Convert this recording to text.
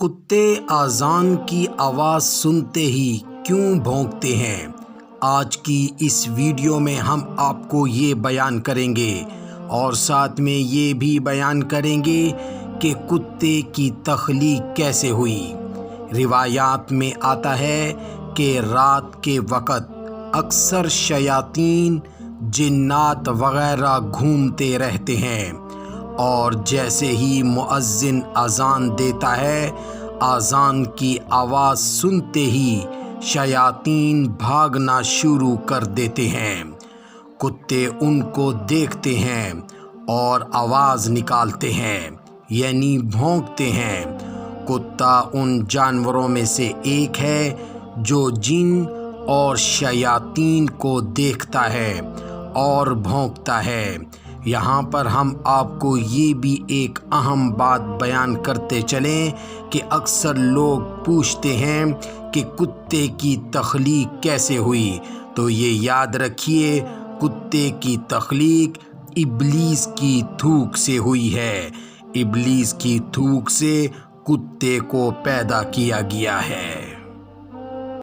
کتے اذان کی آواز سنتے ہی کیوں بھونکتے ہیں؟ آج کی اس ویڈیو میں ہم آپ کو یہ بیان کریں گے اور ساتھ میں یہ بھی بیان کریں گے کہ کتے کی تخلیق کیسے ہوئی۔ روایات میں آتا ہے کہ رات کے وقت اکثر شیاطین، جنات وغیرہ گھومتے رہتے ہیں اور جیسے ہی مؤذن اذان دیتا ہے، اذان کی آواز سنتے ہی شیاطین بھاگنا شروع کر دیتے ہیں۔ کتے ان کو دیکھتے ہیں اور آواز نکالتے ہیں، یعنی بھونکتے ہیں۔ کتا ان جانوروں میں سے ایک ہے جو جن اور شیاطین کو دیکھتا ہے اور بھونکتا ہے۔ یہاں پر ہم آپ کو یہ بھی ایک اہم بات بیان کرتے چلیں کہ اکثر لوگ پوچھتے ہیں کہ کتے کی تخلیق کیسے ہوئی، تو یہ یاد رکھیے، کتے کی تخلیق ابلیس کی تھوک سے ہوئی ہے۔ ابلیس کی تھوک سے کتے کو پیدا کیا گیا ہے۔